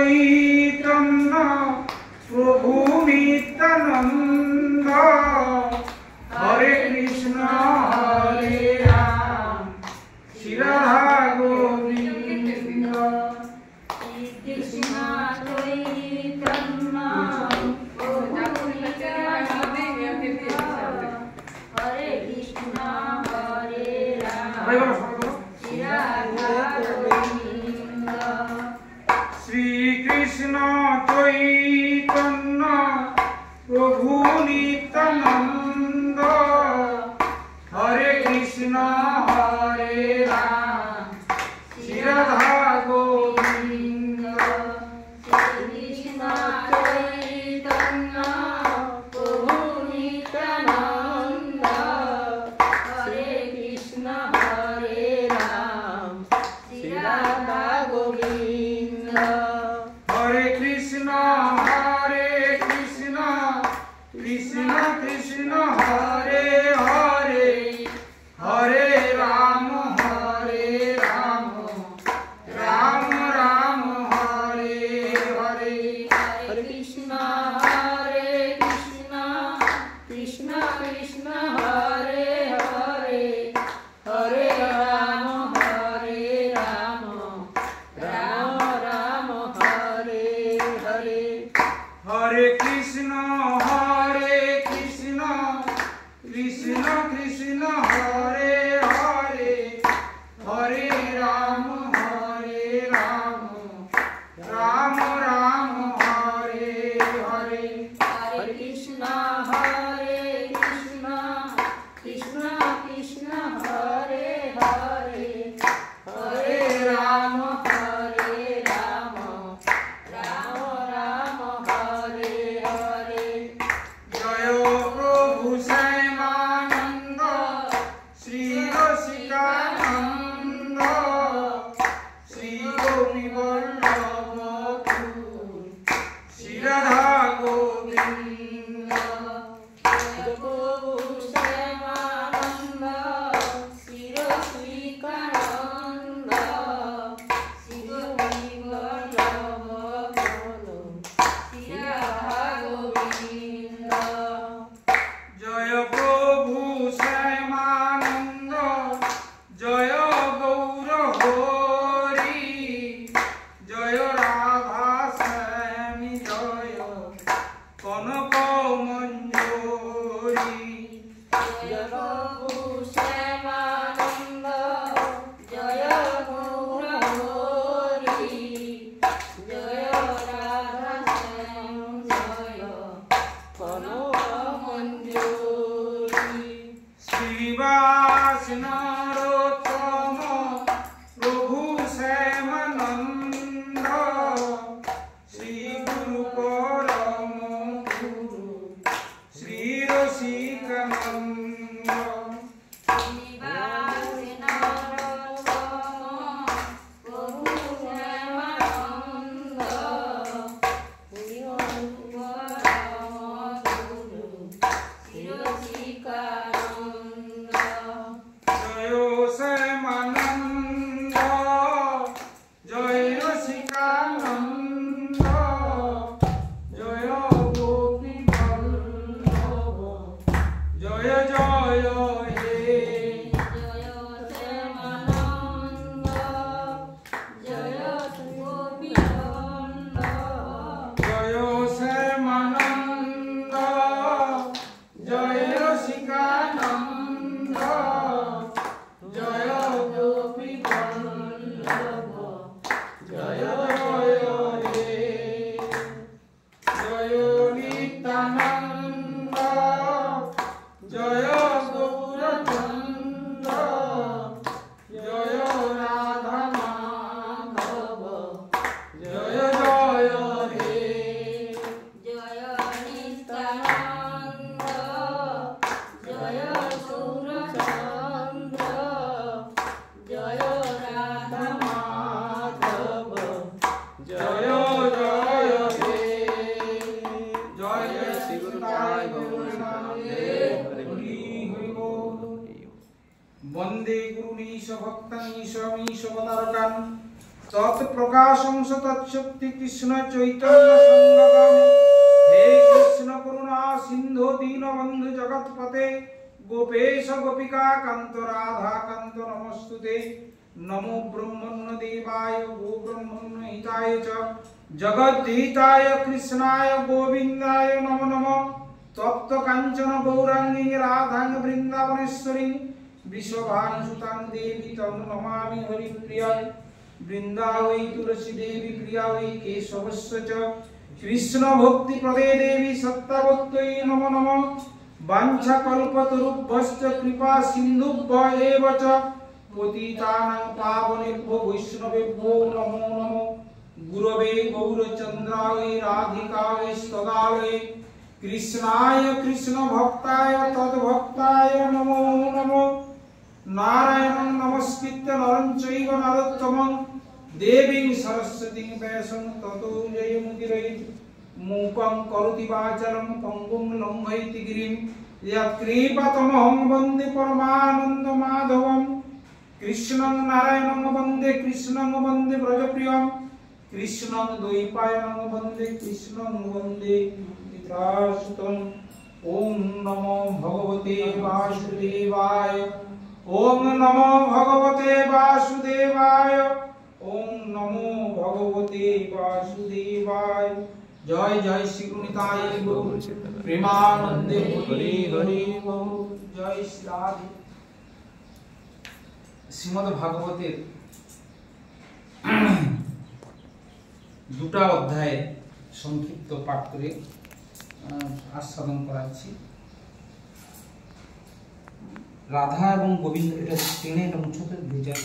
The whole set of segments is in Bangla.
चैतन्य प्रभु नित्यानंद हरे कृष्ण हरे राम श्री राधा गोविंद कृष्ण चैतन्य हरे कृष्ण हरे राम श्री कृष्ण चैतन्य प्रभु नित्यानंद हरे कृष्ण हरे राम श्री राधा गोविंद कृष्ण चैतन्य प्रभु नित्यानंद हरे कृष्ण हरे राम श्री राधा गोविंद हरे कृष्ण कृष्ण कृष्ण हरे हरे हरे राम राम राम हरे हरे हरे कृष्ण कृष्ण कृष्ण हरे हरे हरे राम राम राम हरे हरे हरे कृष्ण कृष्ण कृष्ण हरे हरे हरे राम राम राम हरे हरे हरे कृष्ण कृष्ण कृष्ण कृष्ण हरे हरे हरे राम राम राम हरे हरे जय प्रभु श्यामानंद श्री रसिकानंद श्री गौरी वल्लभ श्री राधा गोविंद प्रभु श्यामानंद श्री रसिकानंद श्री गौरी वल्लभ श्री राधा गोविंद जय प्रभु श्यामानंद जय गौर हरि जय राधा श्यामी जय कनक मंजूरी जय प्रभु श्यामानंद जय गौर हरि जय राधा श्याम जय कनक मंजूरी श्रीवास नरोत्तम प्रभु श्यामानंद श्री गुरु परम गुरु श्री रसिकानंद श्रीनिवास नरोत्तम प्रभु श्यामानंद श्री गुरु श्री रसिकानंद जय श्यामानंद जय रसिकानंद जय गोपी वल्लभ जय जय हे जय श्यामानंद जय गोपी वल्लभ जय श्यामानंद जय रसिकानंद जय गोपी वल्लभ जय जय हे जय नित्यानंद जय गौरचंद जय राधा माधव जय जय हे जय नित्यानंद जय गौरचंद्र जय राधा माधव जय जय हे जय श्री गुरुदेव वंदे गुरुनीश भक्तनीश मीश अवतारकान् তৎপ্রকাশং তৎশক্তি কৃষ্ণ চৈতন্য সংগগামী হে কৃষ্ণ করুণা সিন্ধু দীনবন্ধু জগৎপতে গোপেশ গোপিকা কান্ত রাধা কান্ত নমস্তুতে নমো ব্রহ্মণ্য দেবায় গো ব্রহ্মণ্য হিতায় চ জগদ্ধিতায় কৃষ্ণায় গোবিন্দায় নমো নমঃ তপ্ত কাঞ্চন গৌরাঙ্গী রাধাং বৃন্দাবনেশ্বরী বৃষভানুসুতাং দেবী তং নমামি হরিপ্রিয়ায় বৃন্দাবৈ তুলসী দেবী প্রিয়া वै केशवस्य च কৃষ্ণ ভক্তি প্রদে দেবী সত্যাবত্যৈ নমো নমঃ বাঞ্ছা কল্পতরুভ্যশ্চ কৃপা সিন্ধুভ্য এব চ পতিতানাং পাবনেভ্যো বৈষ্ণবেভ্যো নমো নমঃ গুরবে গৌরচন্দ্রায় রাধিকায় স্তদায় কৃষ্ণায় কৃষ্ণ ভক্তায় তদ্ভক্তায় নমো নমঃ নারায়ণং নমস্কৃত্য নরং চৈব নরোত্তমং দেবীং সরস্বতীং ব্যাসং ততো জয়মুদিরয়িত मूकं करोति वाचालं पङ्गुं लङ्घयति गिरिं यत्कृपातमहं वन्दे परमानन्दमाधवं कृष्णं नारायणं वन्दे कृष्णं वन्दे व्रजप्रियं कृष्णं द्वैपायनं वन्दे कृष्णं वन्दे पितरासुतं ॐ नमो भगवते वासुदेवाय ॐ नमो भगवते वासुदेवाय ॐ नमो भगवते वासुदेवाय जय जय श्री गुरुनिताय गौर प्रेमानंदे हरि हरि बोल जय श्री राधे। শ্রীমদ্ ভাগবতের দুটা অধ্যায় সংক্ষিপ্ত পাঠ করে আস্বাদন করাচ্ছি। রাধা এবং গোবিন্দ এটা টেনে এবং ছোট ভেজা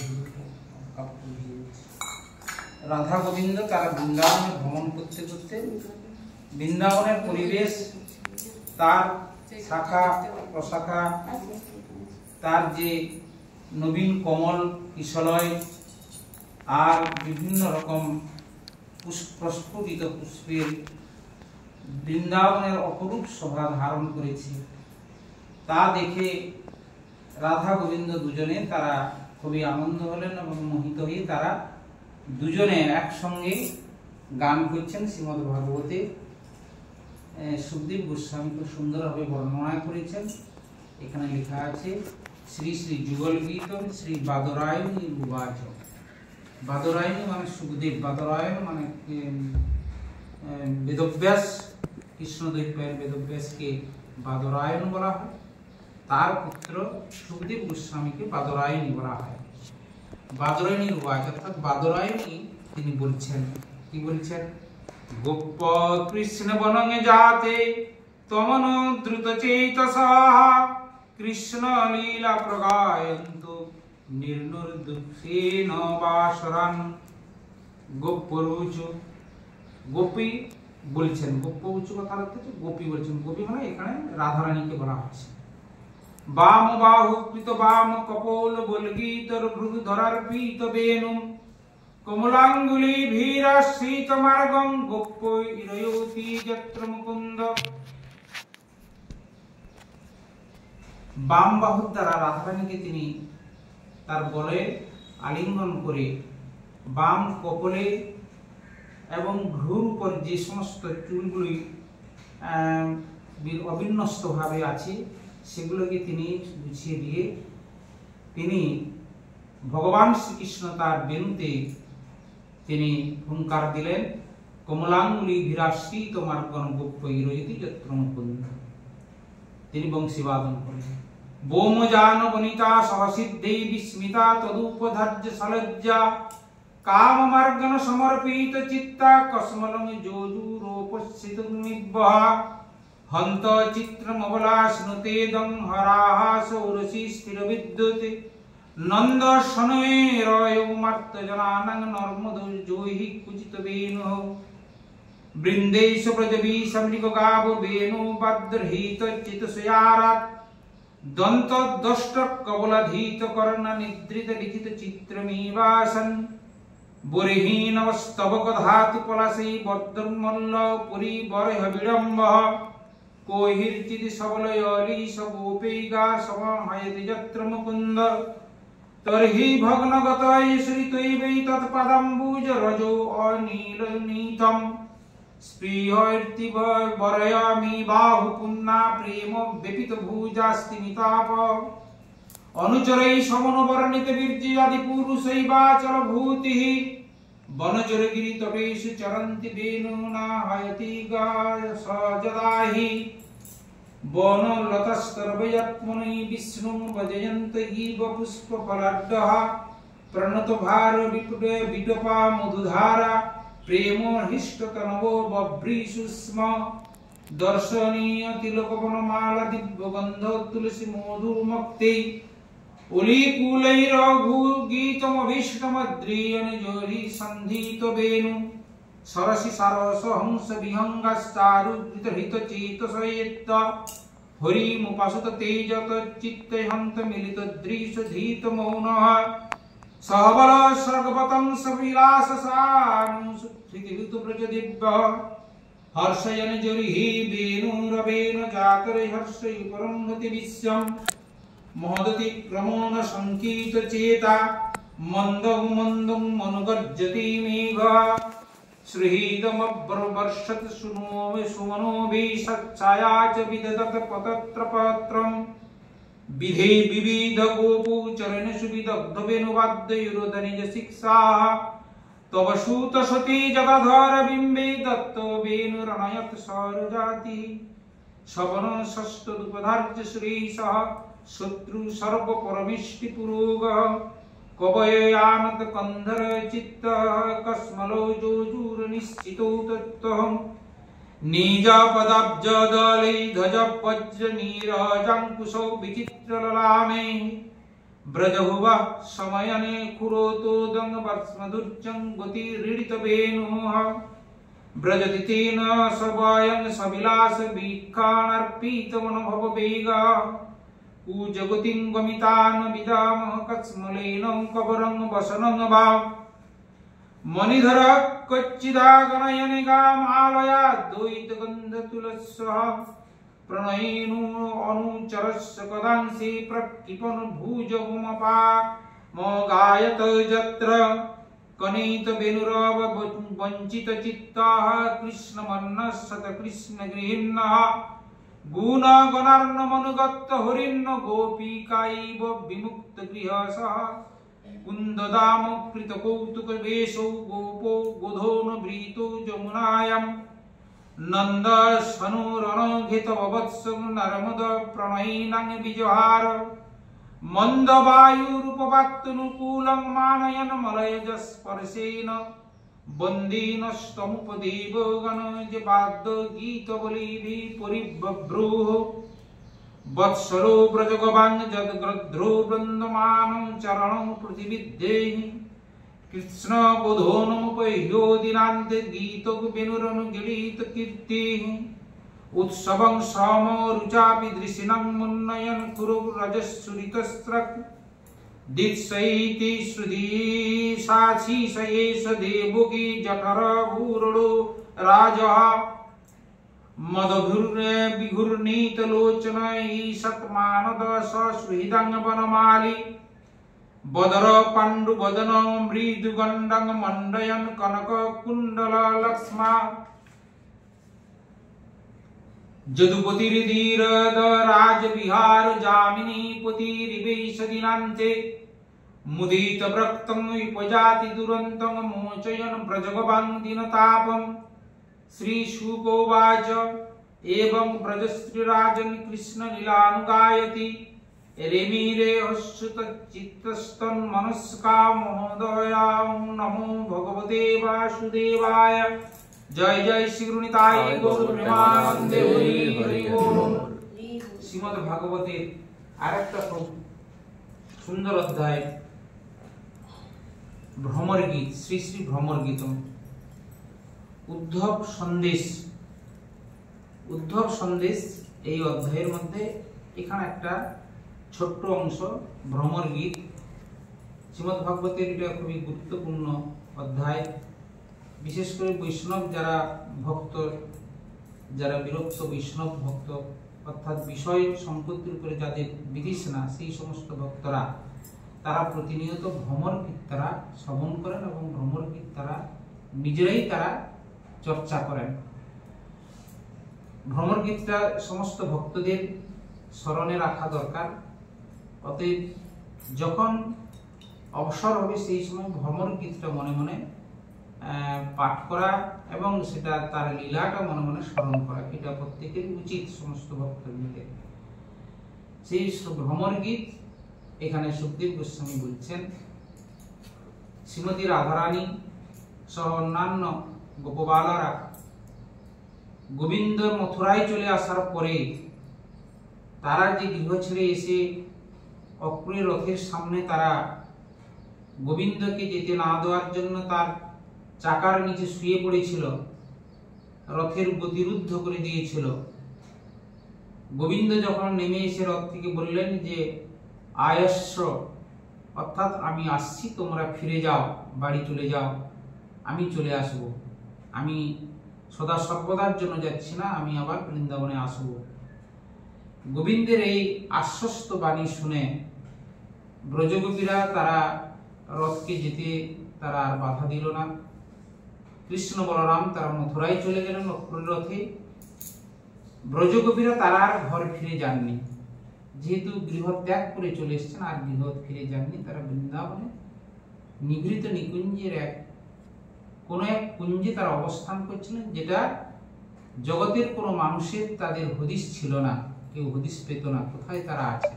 রাধা গোবিন্দ তারা বৃন্দাবনে ভ্রমণ করতে করতে বৃন্দাবনের পরিবেশ, তার শাখা প্রশাখা, তার যে নবীন কমল কিশলয় আর বিভিন্ন রকম প্রস্ফুটিত পুষ্পের বৃন্দাবনের অপরূপ শোভা ধারণ করেছে, তা দেখে রাধা গোবিন্দ দুজনে তারা খুবই আনন্দ হলেন এবং মোহিত হয়ে তারা দুজনে একসঙ্গে গান করছেন। শ্রীমদ্ ভাগবতে সুখদেব গোস্বামী খুব সুন্দরভাবে বর্ণনা করেছেন। এখানে লেখা আছে শ্রী শ্রী যুগল গীতম শ্রী বাদরায়ণী উবাচ। বাদরায়ণী মানে সুখদেব, বাদরায়ণ মানে বেদব্যাস, কৃষ্ণদ্বৈপায়ন বেদব্যাসকে বাদরায়ণ বলা হয়, তার পুত্র সুখদেব গোস্বামীকে বাদরায়ণী বলা হয়। বাদরায়ণী উবাচ অর্থাৎ বাদরায়ণী তিনি বলছেন, কি বলছেন? গোপ কৃষ্ণ বনঙে যাতে তমন দ্রুত চেতসঃ কৃষ্ণ লীলা প্রগায়ন্তু নির্নুর দুঃখেন বাসরান। গোপরুচ গোপী বলছেন, গোপরুচ কথার অর্থ হচ্ছে গোপী বলছেন। গোপী মানে এখানে রাধারানীকে বলা হচ্ছে। বাম বাহু কৃত বাম কপোল বলগীতর ভৃগু ধরার পীত বেনু কমলাঙ্গুলি ভীরাশ্রিত মার্গং গোপ্য ইরয়তি যত্র মুকুন্দ। বাম বাহুর দ্বারা রাধারানীকে তিনি তার গলে আলিঙ্গন করে বাম কপলে এবং ভ্রুর উপর যে সমস্ত চুলগুলি অবিন্যস্ত ভাবে আছে সেগুলোকে তিনি গুছিয়ে দিয়ে তিনি ভগবান শ্রীকৃষ্ণ তার বেনুতে তিনি হুঙ্কার দিলেন। কমলাঙ্গুলি ভিরাশ্রিত মার্গন গোপ্য ইরয়তি যত্র মুকুন্দ। তিনি বংশীবাদন করলেন। বোমজান বনিতা সহসিদ্ধৈ বিস্মিতা তদুপধার্য সলজ্জা কাম মার্গন সমর্পিত চিত্তা কসমলং যোজুরোপস্থিতং নিব্বহ হন্ত চিত্রমবলাশ্নুতেদং হরাহাস উরসি স্থির বিদ্যুতে নন্দর্শনৈরয়ৌমার্তজনানাং নর্মদোর্জৈহি কুচিত বেণুঃ বৃন্দেষু ব্রজবীশমৃগগাব বেণুবাদ্রহিত চিতসুয়ারাৎ দন্তদ্দষ্ট কবলাধীত কর্ণ নিদ্রিত লিখিত চিত্রমীবাসন বরিহীনস্তবক ধাতু পলাশী বদ্রমল্ল পুরী বরহ বিড়ম্বঃ কোহির্চিতি সবলয়লি সগোপৈগা সমহয়তি যত্র মুকুন্দ तर्हि भग्नगतय श्रितैवैतत्पदाम्बुज रजो अनीलनीतं स्पृहर्ति वरयामि बाहुपुन्ना प्रेम व्यपित भुजास्तिमिताप अनुचरै समनवर्णित वीर्यादि पुरुषैवाचल भूतिः वनचर गिरितटेषु चरन्ति वेणुना हयति सजदाहि वनलतस्तर्वयत्मनि विष्णुं भजयन्त इव पुष्पफलाढ्यः प्रणतभार विटपा मधुधारा प्रेम हृष्टतनवो बभ्रीषु स्म दर्शनीय तिलकवनमाला दिव्यगन्ध तुलसी मधुर्मक्ते उलीकुलैरघुगीतमभीष्टमद्रियनजोरी सन्धित वेणु सरसि सरस हंस विहंगस्तारुद्रितहितचेतसयेत्त हरिमुपासत तेजत चित्तहन्त मिलित दृशधीत मौनः सहबल सर्गवतं सविलाससानुसुप्तिवितुव्रजदिव्यः हर्षयन जरिहि वेणुरवेण जातरे हर्षयुपरंहति विश्वम् महदति क्रमण संकीत चेता मंदं मंदं मनुगर्जति मेघ श्रीदमब्रवर्षत सुमनो विषच्छाया च विदधत पतत्रपत्रं विधे विविध गोपो चरण सुविदग्ध वेणुवाद्ययुरोधनिज शिक्षा तव सूत सती जगधर बिंबे दत्त वेणुरणयत सरजाति शवन षष्ठ दुपधार्य श्रीशः शत्रु सर्व परमिष्टि पुरोग कवययानत कंधर चित्त कस्मलो जोजूर निश्चितो तत्त्वं निज पदाब्ज दलै ध्वज वज्र नीरजांकुशौ विचित्र ललामे ब्रजहुव समयने कुरोतो दंग वत्स्मदुर्जं गति ऋडित वेणुः ब्रजति तेन सवायं सविलास वीक्षानर्पित मनोभव वेगा जगतिं गमितान विदामः कस्मलेन कवरं वसनं वा मणिधर कच्चिदागनयनिगामालया द्वैतगन्धतुलस्सः प्रणयेनु अनुचरस्य कदांसि प्रक्षिपन् भुजगुमपा मोगायत जत्र कनीत वेणुरव वञ्चित चित्ताः कृष्णमन्नः कृष्ण गृहिण्णः गुण गणार्न मनुगत हरिन्न गोपिकाइव विमुक्त गृहसः कुन्ददाम कृत कौतुक वेशौ गोपो गोधोन वृतो जमुनायां नंद सनुरणघित वत्स नर्मद प्रणयिनां विजहार मंद वायुरूपवाक्तनुकूलं मानयन मलयज स्पर्शेन वंदीनस्तमुपदेव गणजपाद गीतबलिभि परिबभ्रूः वत्सरो व्रजगवान् जद्ग्रध्रो वृन्दमानं चरणं प्रतिविद्धेहि कृष्ण बोधोनमुपह्यो दिनान्ते गीतवेणुरनुगीलित कीर्तिः उत्सवं श्रम रुचापि दृशिनं मुन्नयन् कुरु रजस्सुरितस्रक् दीक्षैति श्रुति साक्षी सयेष देवकी जठर भूरणो राजः मदभिर्विघूर्णित लोचन ईशत्मानद ससुहृदं वनमाली बदर पाण्डु वदन मृदुगण्डं मण्डयन् कनक कुण्डल लक्ष्मा जदुपतिर्धीरद राजविहार जामिनी पतिरिवेश दिनान्ते मुदित व्रक्तं विपजाति दुरन्तं मोचयन् व्रजगवान् दिनतापं श्रीशुकोवाच एवं व्रजश्रीराजन् कृष्णलीलानुगायति रेमिरे हस्युतचित्तस्तन्मनस्का महोदयां नमो भगवते वासुदेवाय जय जय श्री गुरुनिताय गौर प्रेमानंदे हरि हरि बोल। श्रीमद् भागवते आरेकटा सुंदर अध्याय भ्रमर गीत श्री श्री भ्रमर गीतम उद्धव सन्देश এই অধ্যায়ের মধ্যে এখানে একটা ছোট্ট অংশ ভ্রমর গীত। শ্রীমদ্ ভাগবতের এটা খুবই গুরুত্বপূর্ণ অধ্যায়। বিশেষ করে বৈষ্ণব যারা ভক্ত, যারা বিরক্ত বৈষ্ণব ভক্ত, অর্থাৎ বিষয় সম্পত্তির উপরে যাদের বিতৃষ্ণা, সেই সমস্ত ভক্তরা তারা প্রতিনিয়ত ভ্রমর গীত তারা শ্রবণ করেন এবং ভ্রমর গীত তারা নিজেরাই তারা চর্চা করেন। ভ্রমর গীতটা সমস্ত ভক্তদের স্মরণে রাখা দরকার। অতএব যখন অবসর হবে সেই সময় ভ্রমর গীতটা মনে মনে পাঠ করা এবং সেটা তার লীলাটা মনে মনে স্মরণ করা, এটা প্রত্যেকের উচিত সমস্ত ভক্তদের। সেই ভ্রমর গীত এখানে সুখদেব গোস্বামী বলছেন, শ্রীমতী রাধারানী সহ অন্যান্য গোপবালারা গোবিন্দ মথুরায় চলে আসার পরে তারা যে গৃহ ছেড়ে এসে অক্রুরের রথের সামনে তারা গোবিন্দকে যেতে না দেওয়ার জন্য তার চাকার নিচে শুয়ে পড়েছিল, রথের গতিরুদ্ধ করে দিয়েছিল। গোবিন্দ যখন নেমে এসে রথ থেকে বললেন যে আয়স্য, অর্থাৎ আমি আসছি, তোমরা ফিরে যাও, বাড়ি চলে যাও, আমি চলে আসব, আমি সদা সর্বদার জন্য যাচ্ছি না, আমি আবার বৃন্দাবনে আসব। গোবিন্দের এই আশ্বস্ত বাণী শুনে ব্রজগোপীরা তারা রথকে যেতে তারা আর বাধা দিল না। কৃষ্ণ বলরাম তারা মথুরায় চলে গেলেন অক্রুরের রথে। ব্রজগোপীরা তারা আর ঘর ফিরে যাননি, যেহেতু গৃহ ত্যাগ করে চলে এসছেন, আর গৃহ ফিরে যাননি। তারা বৃন্দাবনে নিভৃত নিকুঞ্জের কোন এক কুঞ্জে তারা অবস্থান করছিলেন, যেটা জগতের কোনো মানুষের তাদের হদিশ ছিল না, কেউ হদিশ পেত না কোথায় তারা আছে।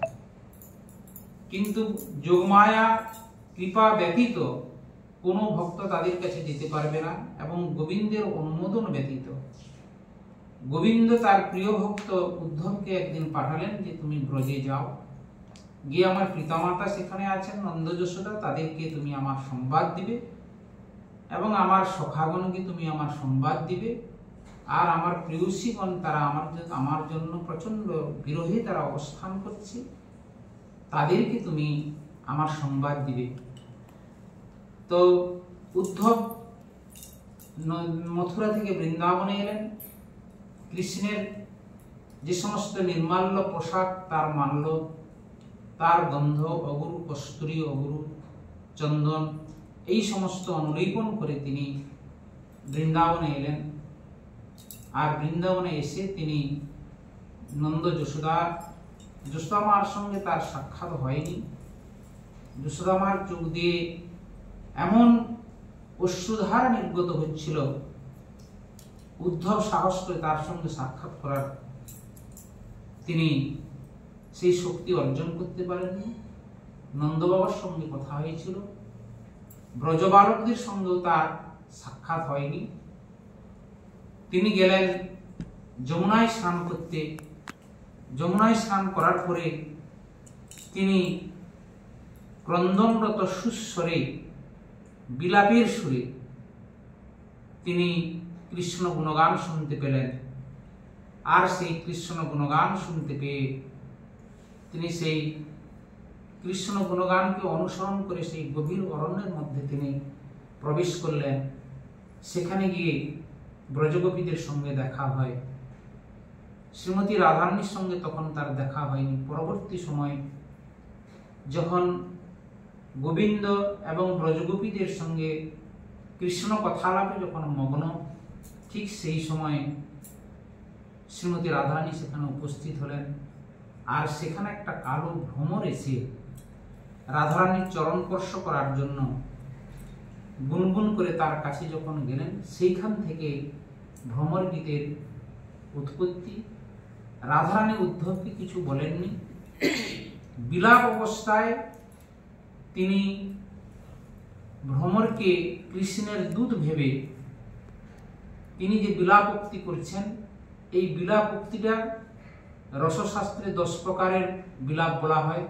কিন্তু যোগমায়া কৃপা ব্যতীত কোনো ভক্ত তাদের কাছে যেতে পারবে না, এবং গোবিন্দের অনুমোদন ব্যতীত। গোবিন্দ তার প্রিয় ভক্ত উদ্ধবকে একদিন পাঠালেন যে তুমি ব্রজে যাও, গিয়ে আমার পিতামাতা সেখানে আছেন নন্দ যশোদা, তাদেরকে তুমি আমার সংবাদ দিবে, এবং আমার সখাগণকে তুমি আমার সংবাদ দিবে, আর আমার প্রেয়সীগণ তারা আমার জন্য প্রচন্ড বিরহে তারা অবস্থান করছে, তাদেরকে তুমি আমার সংবাদ দিবে। তো উদ্ধব মথুরা থেকে বৃন্দাবনে এলেন। কৃষ্ণের যে সমস্ত নির্মাল্য পোশাক, তার মাল্য, তার গন্ধ, অগুরু কস্তুরী, অগুরু চন্দন, এই সমস্ত অনুলেপন করে তিনি বৃন্দাবনে এলেন। আর বৃন্দাবনে এসে তিনি নন্দ যশোদামার সঙ্গে তার সাক্ষাৎ হয়নি। যশোদামার চোখ দিয়ে এমন অশ্রুধার নির্গত হচ্ছিল, উদ্ধব সাহস করে তার সঙ্গে সাক্ষাৎ করার তিনি সেই শক্তি অর্জন করতে পারেননি। নন্দ বাবার সঙ্গে কথা হয়েছিল, ব্রজবালকদের সঙ্গেও তার সাক্ষাৎ হয়নি। তিনি গেলেন যমুনায় স্নান করতে। যমুনায় স্নান করার পরে তিনি ক্রন্দনরত সুস্বরে, বিলাপের সুরে তিনি কৃষ্ণ গুণগান শুনতে পেলেন। আর সেই কৃষ্ণ গুণগান শুনতে পেয়ে তিনি সেই কৃষ্ণ গুণগানকে অনুসরণ করে সেই গভীর অরণ্যের মধ্যে তিনি প্রবেশ করলেন। সেখানে গিয়ে ব্রজগোপীদের সঙ্গে দেখা হয়। শ্রীমতী রাধারানীর সঙ্গে তখন তার দেখা হয়নি। পরবর্তী সময় যখন গোবিন্দ এবং ব্রজগোপীদের সঙ্গে কৃষ্ণ কথালাপে যখন মগ্ন, ঠিক সেই সময় শ্রীমতী রাধারানী সেখানে উপস্থিত হলেন। আর সেখানে একটা কালো ভ্রমর এসে রাধারানীর চরণ স্পর্শ করার জন্য গুনগুন করে তার কাছে যখন গেলেন, সেইখান থেকে ভ্রমর গীতের উৎপত্তি। রাধারানী উদ্ধবকে কিছু বলেননি। বিলাপ অবস্থায় তিনি ভ্রমরকে কৃষ্ণের দূত ভেবে তিনি যে বিলাপোক্তি করছেন, এই বিলাপোক্তিটা রসশাস্ত্রে 10 প্রকারের বিলাপ বলা হয়।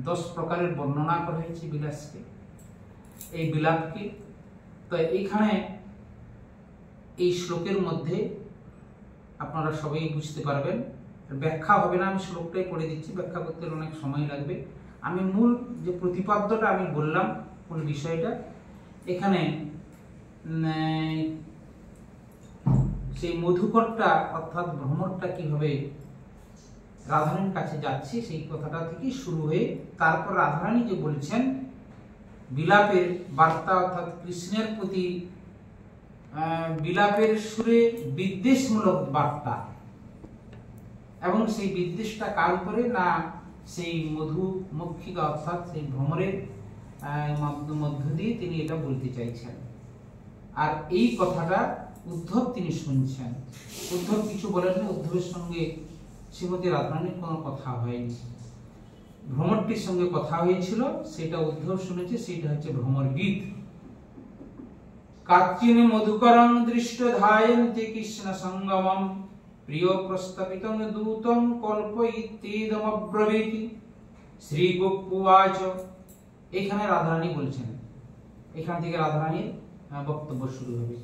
10 প্রকারের বর্ণনা করা হয়েছে বিলাসকে, এই বিলাপকে। তো এইখানে এই শ্লোকের মধ্যে আপনারা সবাই বুঝতে পারবেন, ব্যাখ্যা হবে না, আমি শ্লোকটাই পড়ে দিচ্ছি, ব্যাখ্যা করতে অনেক সময় লাগবে। আমি মূল যে প্রতিপাদ্যটা আমি বললাম কোন বিষয়টা, এখানে সেই মধুকরটা অর্থাৎ ভ্রমরটা কিভাবে রাধারানীর কাছে যাচ্ছে, সেই কথাটা থেকে শুরু হয়ে তারপর রাধারানী যে বলছেন বিলাপের বার্তা, অর্থাৎ কৃষ্ণের প্রতি বিলাপের সুরে বিদ্বেষমূলক বার্তা, এবং সেই বিদ্বেষটা কার উপরে না সেই মধুমক্ষিকা অর্থাৎ সেই ভ্রমরের মধ্য দিয়ে তিনি এটা বলতে চাইছেন। আর এই কথাটা উদ্ধব তিনি শুনছেন। উদ্ধব কিছু বলেননি, উদ্ধবের সঙ্গে শ্রীমতী রাধারানীর কোনো কথা হয়নি। ভ্রমরটির সঙ্গে কথা হয়েছিল, সেটা উদ্ধব শুনেছে, সেটা হচ্ছে ভ্রমর গীত। কাচিন মধুকরং দৃষ্ট ধায়ন্তে কৃষ্ণ সঙ্গমম প্রিয় প্রস্তাপিতং দূতং কল্পয়িতেদমব্রবীতি শ্রী গোপুবাচ। এখানে রাধারানী বলছেন, এখান থেকে রাধারানীর বক্তব্য শুরু হবে।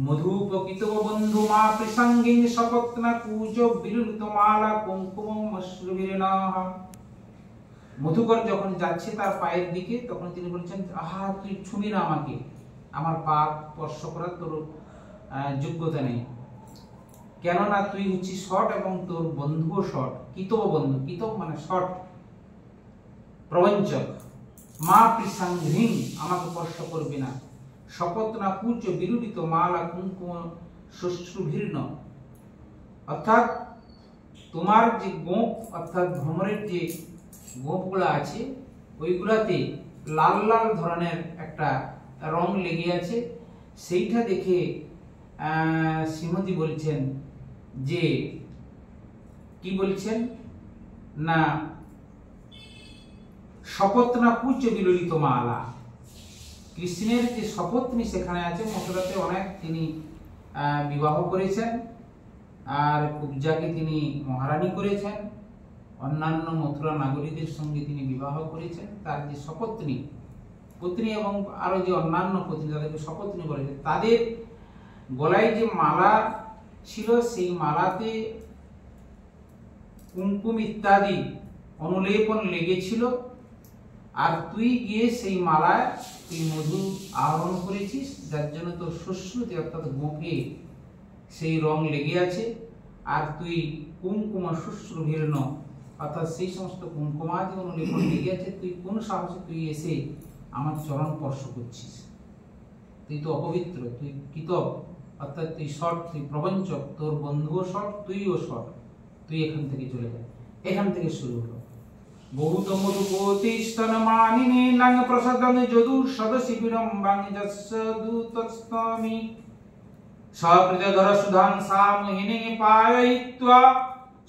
মধুপকিত বন্ধু মা প্রসঙ্গে সপত্না কুজ বিলুলিত মালা কুঙ্কুম অশ্রুবীর্ণাঃ। মধুকর যখন যাচ্ছে তার পায়ের দিকে, তখন তিনি বলছেন, আহা তুই ছুঁবি না আমাকে, আমার পা স্পর্শ করার তোর যোগ্যতা নেই, কেননা তুই হচ্ছিস শট এবং তোর বন্ধুও শট। কিতব বন্ধু, কিতব মানে শট, প্রবঞ্চক। মা প্রসঙ্গহীন, আমাকে স্পর্শ করবি না। শপথ না কুচ বিরুলিত মালা কুঙ্কুম শ্বশ্রুভীর্ণ, অর্থাৎ তোমার যে গোপ অর্থাৎ ভ্রমরের যে গোপগুলো আছে ওইগুলাতে লাল লাল ধরনের একটা রং লেগে আছে। সেইটা দেখে শ্রীমতী বলছেন যে কি বলছেন না শপথ না কুচ বিললিত মালা, কৃষ্ণের যে শপথনি সেখানে আছে। মথুরাতে অনেক তিনি বিবাহ করেছেন, আর কুব্জাকে তিনি মহারানী করেছেন, অন্যান্য মথুরা নাগরীদের সঙ্গে তিনি বিবাহ করেছেন। তার যে শপথনি পত্নী এবং আরো যে অন্যান্য পত্নী তাদেরকে শপথনি বলেছেন, তাদের গলায় যে মালা ছিল সেই মালাতে কুমকুম ইত্যাদি অনুলেপন লেগেছিল। আর তুই গিয়ে সেই মালায় তুই মধু আহরণ করেছিস, যার জন্য তোর শ্বশ্রুতে অর্থাৎ গোপে সেই রং লেগে আছে। আর তুই কুমকুম শ্বশ্রুভীর্ণ, অর্থাৎ সেই সমস্ত কুমকুমাদি অনুলেপন লেগে আছে। তুই কোন সাহসে তুই এসে আমার চরণ স্পর্শ করছিস? তুই তো অপবিত্র, তুই কিতব, অর্থাৎ তুই শট, তুই প্রবঞ্চক, তোর বন্ধুও শট, তুইও শট, তুই এখান থেকে চলে যা। এখান থেকে শুরু হলো বহুত মধুপতি স্তন মানিনী নাং প্রসাদং যদু সদসি বিরম্বাং যস্য দূতস্তমি সপ্রীতধর সুধাং সামহিনে পায়য়িত্বা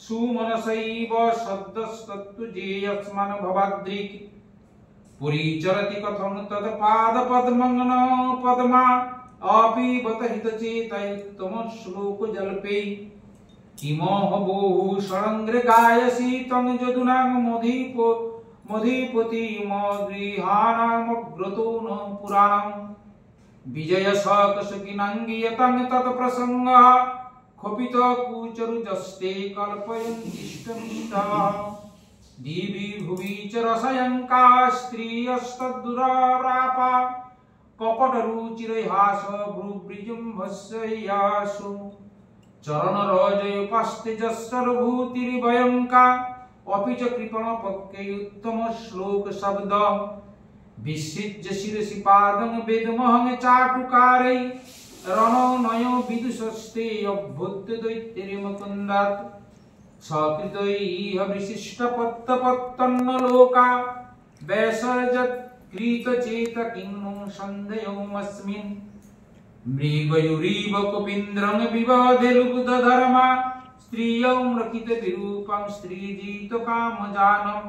সুমনসৈব সদ্যস্তত্তু জেয়স্মান ভবাদ্রিক পরিচরতি কথং তদ পাদ পদ্মং ন পদ্মা অপিবত হিতচেতয়োত্তম শ্লোক জল্পে কিমহ বহু ষড়ঙ্গ্রে গায়সি তং যদুনাং মধীপতি মগৃহানামগ্রতো ন পুরাণং বিজয় সকসকিনাঙ্গিয়তং তৎপ্রসঙ্গঃ ক্ষপিত কুচরুজস্তে কল্পয়ন্তিষ্টমিষ্টः দিবি ভুবি চ রসয়ঙ্কা স্ত্রিয়স্তদ্দুরাপ্রাপা কপটরুচিরহাস ভ্রুবৃজুম্ভস্যয়াসু চরণ রজয় পাস্তে যশ্বরভূতির্ভয়ঙ্কা অপি চ কৃপণ পক্কে উত্তম শ্লোক শব্দ বিসৃজ্য শিরসি পাদং বেদমহং চাটুকারৈ রণনয় বিদুষস্তে অভ্যুত্য দৈত্যের মুকুন্দাৎ সকৃতৈহ বিশিষ্ট পত্তপত্তন্ন লোকা বেসর্জৎ কৃতচেত কিন্নু সন্দেহমস্মিन् মৃগয়ুরিব কপীন্দ্রং বিবধেলুবুধধর্মা স্ত্রিয়ৌ মৃকিত বিরূপং স্ত্রীজিত কামজানম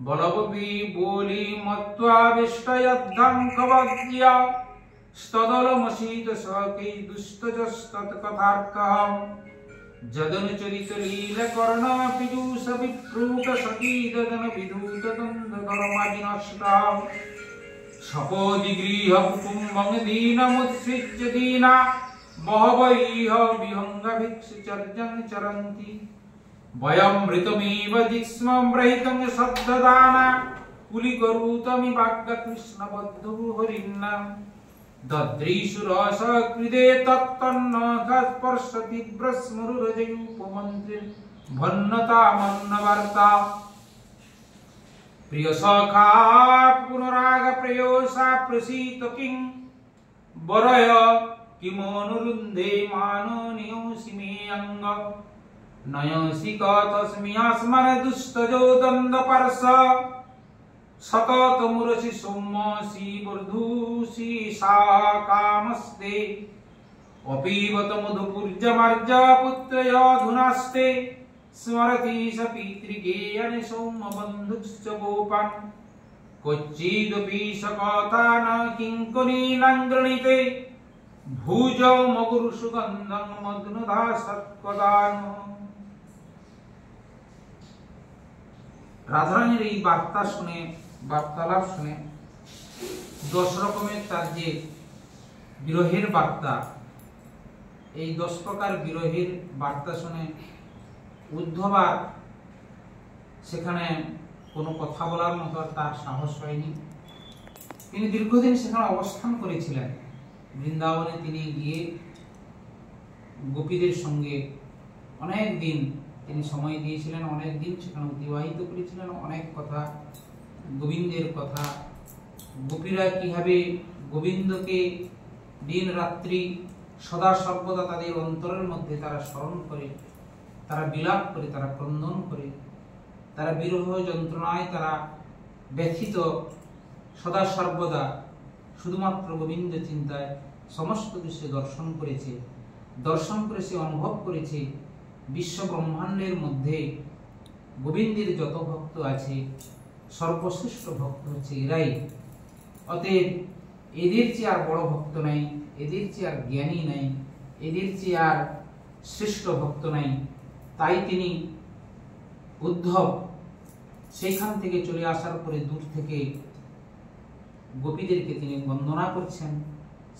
বলববি বলি মত্ত্বা বিষ্টয়দ্ধং কবজ্ঞা স্তদলমসীত সকে দুষ্টজস্তৎকথার্কঃ যদনুচরিত লীলকর্ণ পীযূষ বিপ্রূত সতীদন বিধূত দ্বন্দ্বধর্মাদিনষ্টঃ সপোদিগৃহ কুটুম্বং দীনমুৎসৃজ্য দীনা বহবৈহ বিহঙ্গভিক্ষুচর্যং চরন্তি বয়মৃতমিব জিক্ষ্মব্রহিতং সদ্দদানা কুলিকরুতমিবাজ্ঞ কৃষ্ণবদ্ধু হরিণা দদ্রীষু রসকৃদে তত্তন্ন স্পর্শতি ব্রস্মরুরজয়ুপমন্ত্রে ভন্যতা মন্নবার্তা প্রিয় সখা পুনরাগ প্রেয়সা প্রসীত কিং বরয় কিমনুরুন্ধে মাননীয়সি মে অঙ্গ নয়সি তস্মিয়াস্মন দুষ্টজো দন্দপর্ষ সতত মুরসি সৌম্যসি বর্ধুসি সা কামস্তে অপিবত মধুপুর্যমার্য পুত্রয়ধুনাস্তে স্মরতি স পিতৃগেয়নে সৌম্য বন্ধুশ্চ গোপান কচ্চিদপি সকথা ন কিঙ্করীণাং গৃণীতে ভুজৌ মগুরু সুগন্ধং মগ্নধা সৎকদান। রাধারানীর এই বার্তা শুনে, বার্তালাপ শুনে 10 রকমের তার যে বিরহের বার্তা, এই 10 প্রকার বিরহের বার্তা শুনে উদ্ধবার সেখানে কোনো কথা বলার মতো তার সাহস হয়নি। তিনি দীর্ঘদিন সেখানে অবস্থান করেছিলেন। বৃন্দাবনে তিনি গিয়ে গোপীদের সঙ্গে অনেক দিন তিনি সময় দিয়েছিলেন, অনেক দিন সেখানে অতিবাহিত করেছিলেন। অনেক কথা, গোবিন্দের কথা, গোপীরা কিভাবে গোবিন্দকে দিন রাত্রি সদা সর্বদা তাদের অন্তরের মধ্যে তারা স্মরণ করে, তারা বিলাপ করে, তারা ক্রন্দন করে, তারা বিরহ যন্ত্রণায় তারা ব্যথিত, সদা সর্বদা শুধুমাত্র গোবিন্দ চিন্তায় সমস্ত দৃশ্য দর্শন করেছে। দর্শন করে সে অনুভব করেছে বিশ্ব ব্রহ্মাণ্ডের মধ্যে গোবিন্দের যত ভক্ত আছে সর্বশ্রেষ্ঠ ভক্ত হচ্ছে এরাই। অতএব এদের চেয়ে আর বড় ভক্ত নাই, এদের চেয়ে আর জ্ঞানী নাই, এদের চেয়ে আর শ্রেষ্ঠ ভক্ত নাই। তাই তিনি উদ্ধব সেইখান থেকে চলে আসার পরে দূর থেকে গোপীদেরকে তিনি বন্দনা করছেন।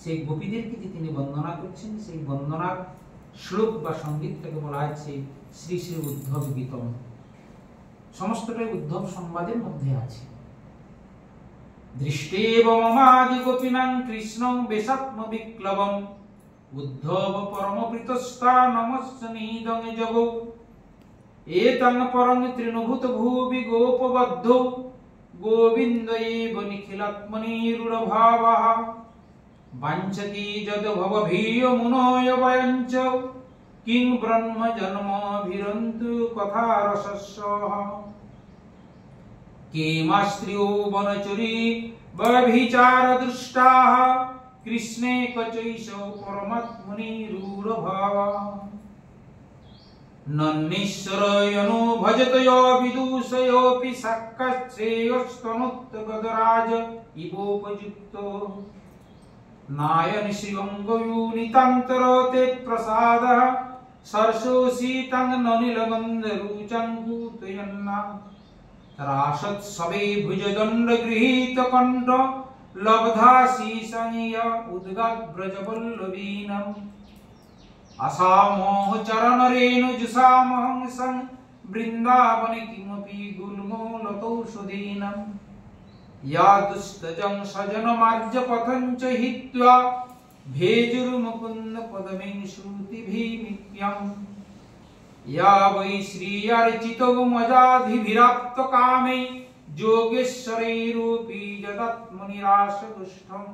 সেই গোপীদেরকে যে তিনি বন্দনা করছেন, সেই বন্দনার শ্লোক বা সঙ্গীতটাকে বলা হচ্ছে শ্রী শ্রী উদ্ধব গীতম। সমস্তটাই উদ্ধব সংবাদের মধ্যে আছে। দৃষ্টেব মমাদি গোপীনাং কৃষ্ণং বেশাত্ম বিক্লবম উদ্ধব পরমপ্রীতস্তা নমস্যনীদং জগৌ এতং পরং তৃণভূত ভুবি গোপবদ্ধ গোবিন্দ এব নিখিলাত্মনি রূঢ়ভাবঃ বাঞ্ছতি যদ ভবভীয় মুনয় বয়ঞ্চ কিং ব্রহ্ম জন্মভিরন্তু কথা রসস্যঃ কেমাস্ত্রিয়ো বনচরি ব্যভিচার দৃষ্টাঃ কৃষ্ণে কচৈষ পরমাত্মনি রূঢ়ভাবঃ নন্নিশ্বরয়নো ভজতዮ বিদুষয়োপি সাক্ষাৎশ্রেয়স্তনুত্ত গদরাজ ইবোপযুক্ত নায়ন শ্রীঅঙ্গয়ুনিতান্তরতে প্রসাদঃ সরসোষিতং ননিলগন্ধরুচং ভূতয়ন্না রাসৎসবে ভুজদণ্ড গৃহীত কণ্ঠ লব্ধাশীষং উদ্গাদ্ব্রজবল্লভীনম আসামোহ চরণরেণু জুষামহং সং বৃন্দাবনে কিমপি গুল্মলতৌষধীনম ইয়া দুষ্টজং সজনমার্য পথঞ্চ হিত্বা ভেজুর্মুকুন্দ পদমিং শ্রুতিভিমিত্যং ইয়া বৈ শ্রীয়ার্চিতো মজাধিভিরাপ্ত কামে যোগেশ্বরৈরূপী যদাত্মনিরাশদুষ্টং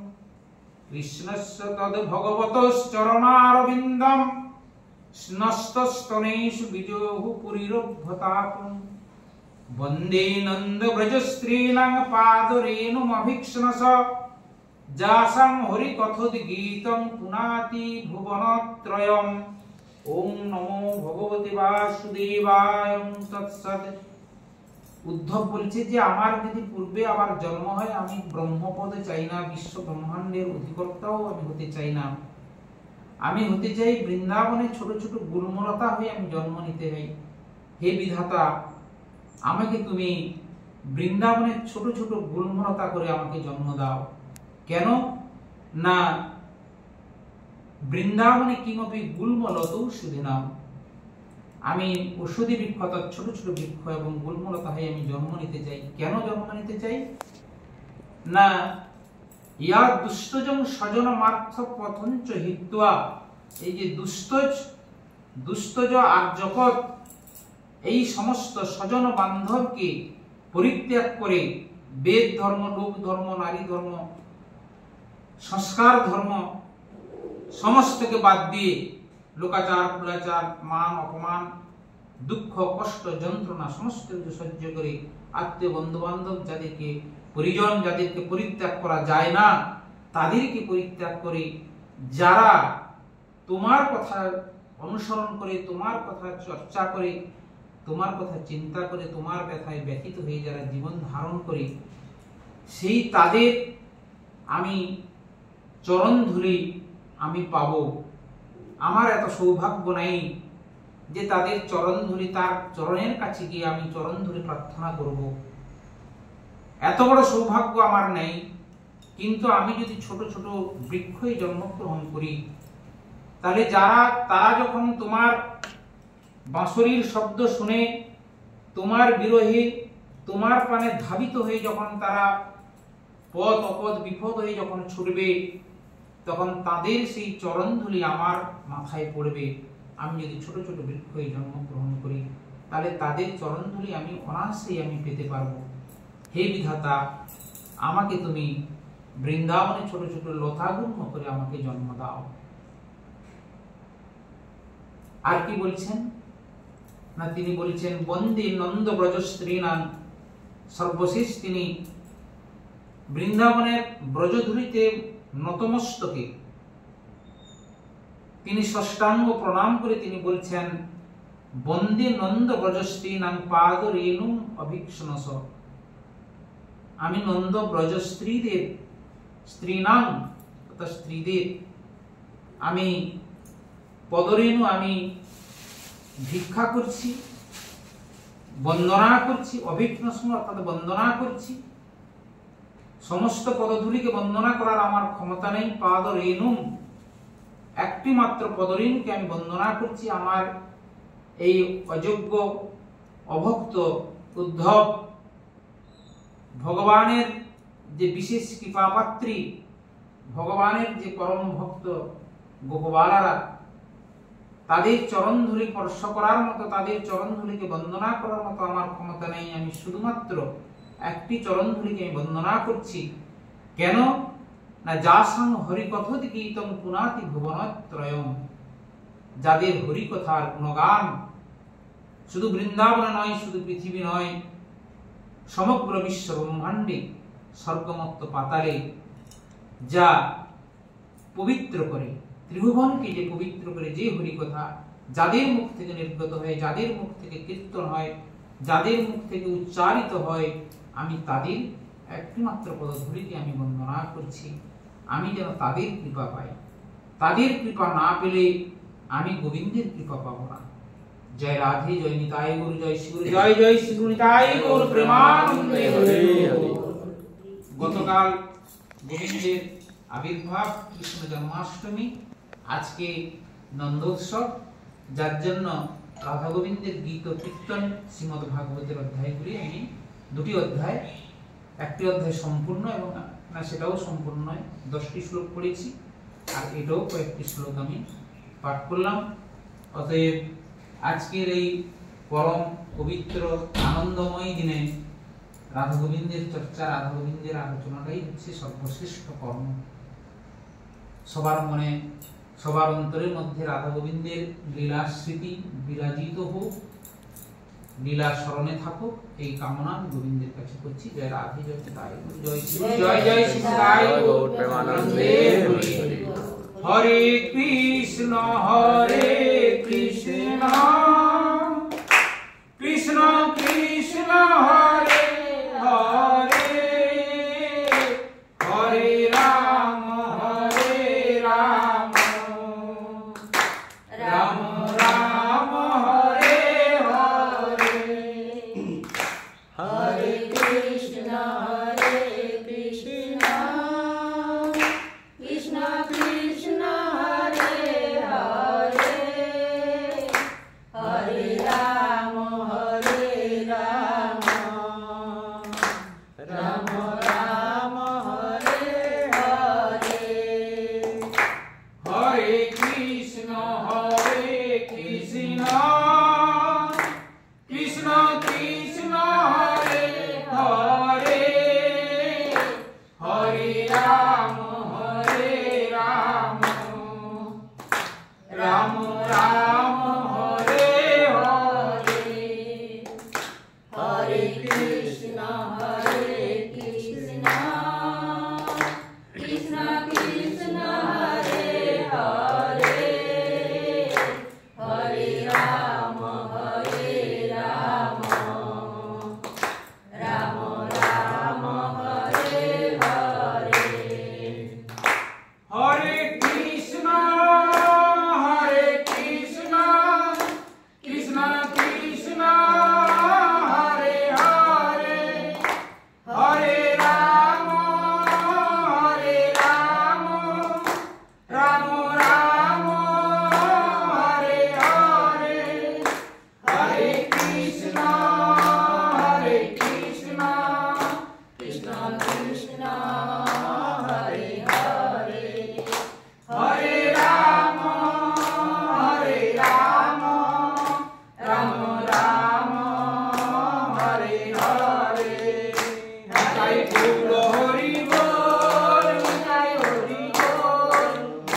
কৃষ্ণস্য তদ ভগবতশ্চরণারবিন্দম স্নস্তস্তনেষু বিজোহু পুরীরভ্যতাপং বন্দে নন্দ ব্রজস্ত্রীণাং পাদরেণুমভীক্ষ্ণস যাসাং হরিকথোদ্গীতং পুনাতি ভুবনত্রয়ম। ওম নমো ভগবতে বাসুদেবায়। তৎসৎ। উদ্ধব বলছে যে আমার যদি পূর্বে আবার জন্ম হয়, আমি ব্রহ্মপদে চাই না, বিশ্ব ব্রহ্মাণ্ডের অধিকর্তাও আমি হতে চাই না। আমি হতে চাই বৃন্দাবনে ছোট ছোট গুল্মলতা হয়ে আমি জন্ম নিতে চাই। হে বিধাতা, আমাকে তুমি বৃন্দাবনের ছোট ছোট গুল্মলতা করে আমাকে জন্ম দাও। কেন না বৃন্দাবনে কিমপি গুল্মলতৌ সুধীনাম, আমি ঔষধি বৃক্ষ অর্থাৎ ছোট ছোট বৃক্ষ এবং গুল্মলতা হয়ে আমি জন্ম নিতে চাই। কেন জন্ম নিতে চাই না ইয়া দুষ্টজং স্বজনমার্থ পথঞ্চ হিত্বা, এই যে দুষ্টজ আর জগৎ এই সমস্ত স্বজন বান্ধবকে পরিত্যাগ করে বেদ ধর্ম, লোক ধর্ম, নারী ধর্ম, সংস্কার ধর্ম সমস্তকে বাদ দিয়ে লোকাচার, কুলাচার, মান অপমান, দুঃখ, কষ্ট, যন্ত্রণা সমস্ত কিছু সহ্য করে আত্মীয়, বন্ধু বান্ধব, যাদেরকে পরিজন, যাদেরকে পরিত্যাগ করা যায় না তাদেরকে পরিত্যাগ করে যারা তোমার কথা অনুসরণ করে, তোমার কথা চর্চা করে, তোমার কথা চিন্তা করে, তোমার ব্যথায় ব্যথিত হয়ে যারা জীবন ধারণ করে, সেই তাদের আমি চরণ ধুলি আমি পাবো। আমার এত সৌভাগ্য নাই যে তাদের চরণ ধুলি, তার চরণের কাছে গিয়ে আমি চরণ ধুলি প্রার্থনা করব, এত বড় সৌভাগ্য আমার নেই। কিন্তু আমি যদি ছোট ছোট বৃক্ষই জন্মগ্রহণ করি, তাহলে তারা যখন তোমার বাঁশরীর শব্দ শুনে তোমার বিরহে, তোমার প্রাণে ধাবিত হয়ে যখন তারা পথ অপদ বিপদ হয়ে যখন ছুটবে, তখন তাদের সেই চরণধুলি আমার মাথায় পড়বে। আমি যদি ছোট ছোট বৃক্ষ হয়ে জন্মগ্রহণ করি, তাহলে তাদের চরণধুলি আমি অনায়াসেই আমি পেতে পারবো। হে বিধাতা, আমাকে তুমি বৃন্দাবনে ছোট ছোট লতাগুল্ম করে আমাকে জন্ম দাও। আর কি বলছেন না, তিনি বলছেন বন্দে নন্দ ব্রজ স্ত্রীনাং। সর্বশেষ তিনি বৃন্দাবনের ব্রজধূলিতে নতমস্তকে তিনি ষষ্ঠাঙ্গ প্রণাম করে তিনি বলছেন বন্দে নন্দ ব্রজস্ত্রীনাং পাদ রেণুম অভীক্ষণস। আমি নন্দ ব্রজ স্ত্রীদের, স্ত্রীনাং তথা স্ত্রীদের আমি পদরেণু আমি ভিক্ষা করছি, বন্দনা করছি। অভীক্ষণস অর্থাৎ বন্দনা করছি। সমস্ত পদধূলিকে বন্দনা করার আমার ক্ষমতা নেই। পাদ রেণুম, একটি মাত্র পদরেণুকে আমি বন্দনা করছি। আমার এই অযোগ্য, অভক্ত, উদ্ধব ভগবানের যে বিশেষ কৃপাপাত্রী, ভগবানের যে পরম ভক্ত গোপবালারা, তাদের চরণধূলি স্পর্শ করার মতো, তাদের চরণধূলিকে বন্দনা করার মতো আমার ক্ষমতা নেই। আমি শুধুমাত্র একটি চরণধূলিকে আমি বন্দনা করছি। কেন না, যাসাং হরিকথা গীতং পুনাতি ভুবনত্রয়ং, যাদের হরিকথার গুণগান শুধু বৃন্দাবনে নয়, শুধু পৃথিবী নয়, সমগ্র বিশ্ব ব্রহ্মাণ্ডে স্বর্গমত্ত পাতালে যা পবিত্র করে, ত্রিভুবনকে যে পবিত্র করে যে হরিকথা যাদের মুখ থেকে নির্গত হয়, যাদের মুখ থেকে কীর্তন হয়, যাদের মুখ থেকে উচ্চারিত হয়, আমি তাদের একটিমাত্র পদধূলিকে আমি বন্দনা করছি। আমি যেন তাদের কৃপা পাই। তাদের কৃপা না পেলে আমি গোবিন্দের কৃপা পাবো না। জয় রাধে, জয় নিতাই গৌর, জয় শ্রী জয় জয় শ্রী নিতাই গৌর প্রেমানন্দে হরি হরি। গতকাল গোবিন্দের আবির্ভাব, কৃষ্ণ জন্মাষ্টমী, আজকে নন্দোৎসব, যার জন্য রাধা গোবিন্দের গীত কীর্তন শ্রীমদ ভাগবতের অধ্যায়গুলি আমি দুটি অধ্যায়, একটি অধ্যায় সম্পূর্ণ এবং না সেটাও সম্পূর্ণ নয়, 10টি শ্লোক পড়েছি, আর এটাও কয়েকটি শ্লোক আমি পাঠ করলাম। অতএব আজকের এই পরম পবিত্র আনন্দময় দিনে রাধা গোবিন্দের চর্চা, রাধা গোবিন্দের আলোচনাটাই হচ্ছে সর্বশ্রেষ্ঠ কর্ম। সবার মনে, সবার অন্তরের মধ্যে রাধা গোবিন্দের লীলা স্মৃতি বিরাজিত হোক, লীলা স্মরণে থাকুক, এই কামনা আমি গোবিন্দের কাছে করছি। জয় রাধে, জয় নিতাই গৌর, জয় শ্রী জয় জয় শ্রী নিতাই গৌর প্রেমানন্দে হরি হরি। হরে কৃষ্ণ কৃষ্ণ কৃষ্ণ হরে হরে, হরে Ram Ram Ram Hare Hare. Hare Krishna, Krishna Krishna, Hare Hare, Hare Rama, Rama Rama, Hare Hare. Hare Krishna, Krishna Ram Hare Hare Hare Krishna Krishna Krishna Hare Hare Hare Ram Ram Ram Hare Hare Hare Krishna Krishna Krishna Hare Hare Hare Ram Ram Ram Hare Hare Hare Krishna Krishna Krishna Hare Hare Hare Ram Ram Ram Hare Hare জয় গৌর হরি বল জয় হরি বল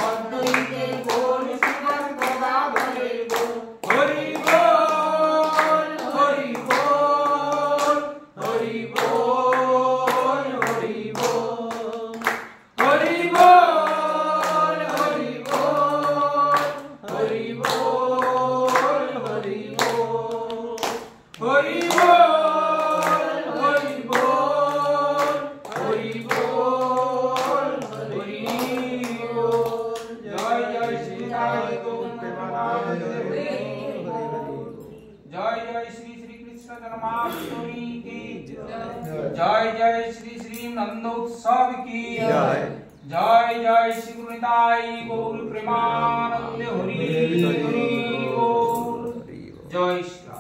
অদ্বৈতে বল শিবর গদাধরের বল হরি বল হরি বল হরি বল হরি বল হরি বল হরি বল হরি বল হরি বল হরি বল হরি বল হরি বল হরি বল জয় জয় শ্রী রাধে প্রেমানন্দে জয় জয় শ্রী শ্রী কৃষ্ণ জন্মাষ্টমী কি জয় জয় শ্রী শ্রী নন্দ उत्सव की जय। जय जय श्री गुरु निताई गौर प्रेमानंद हरि हरि बोल जय श्री राम।